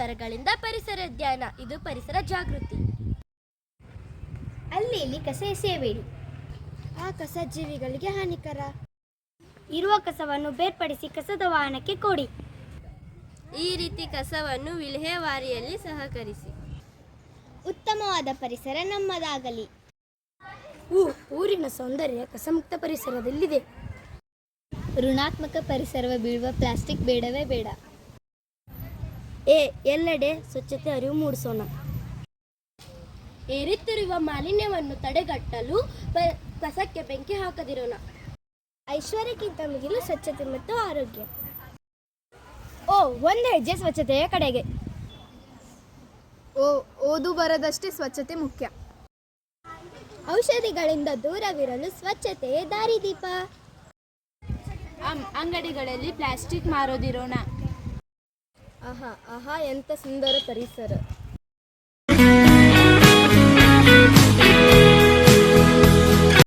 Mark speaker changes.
Speaker 1: ಸ್ವರಗಳಿಂದ ಪರಿಸರ ಧ್ಯಾನ. ಇದು ಪರಿಸರ ಜಾಗೃತಿ.
Speaker 2: ಅಲ್ಲಿ ಕಸ ಎಸೆಯಬೇಡಿ.
Speaker 3: ಆ ಕಸ ಜೀವಿಗಳಿಗೆ ಹಾನಿಕರ.
Speaker 2: ಇರುವ ಕಸವನ್ನು ಬೇರ್ಪಡಿಸಿ ಕಸದ ವಾಹನಕ್ಕೆ ಕೊಡಿ.
Speaker 1: ಈ ರೀತಿ ಕಸವನ್ನು ವಿಲೇವಾರಿಯಲ್ಲಿ ಸಹಕರಿಸಿ.
Speaker 2: ಉತ್ತಮವಾದ ಪರಿಸರ ನಮ್ಮದಾಗಲಿ.
Speaker 3: ಊರಿನ ಸೌಂದರ್ಯ ಕಸಮುಕ್ತ ಪರಿಸರದಲ್ಲಿದೆ.
Speaker 2: ಋಣಾತ್ಮಕ ಪರಿಸರವ ಬೀಳುವ ಪ್ಲಾಸ್ಟಿಕ್ ಬೇಡವೇ ಬೇಡ.
Speaker 3: ಎಲ್ಲೆಡೆ ಸ್ವಚ್ಛತೆ ಅರಿವು ಮೂಡಿಸೋಣ.
Speaker 1: ಏರುತ್ತಿರುವ ಮಾಲಿನ್ಯವನ್ನು ತಡೆಗಟ್ಟಲು ಕಸಕ್ಕೆ ಬೆಂಕಿ ಹಾಕದಿರೋಣ.
Speaker 3: ಐಶ್ವರ್ಯಕ್ಕಿಂತ ಮಿಗಿಲು ಸ್ವಚ್ಛತೆ ಮತ್ತು ಆರೋಗ್ಯ. ಒಂದು ಹೆಜ್ಜೆ ಸ್ವಚ್ಛತೆಯ ಕಡೆಗೆ.
Speaker 4: ಓದು ಬರದಷ್ಟೇ ಸ್ವಚ್ಛತೆ ಮುಖ್ಯ.
Speaker 2: ಔಷಧಿಗಳಿಂದ ದೂರವಿರಲು ಸ್ವಚ್ಛತೆಯೇ ದಾರಿದೀಪ.
Speaker 4: ಅಂಗಡಿಗಳಲ್ಲಿ ಪ್ಲಾಸ್ಟಿಕ್ ಮಾರೋದಿರೋಣ.
Speaker 3: ಆಹಾ ಎಂಥ ಸುಂದರ ಪರಿಸರ.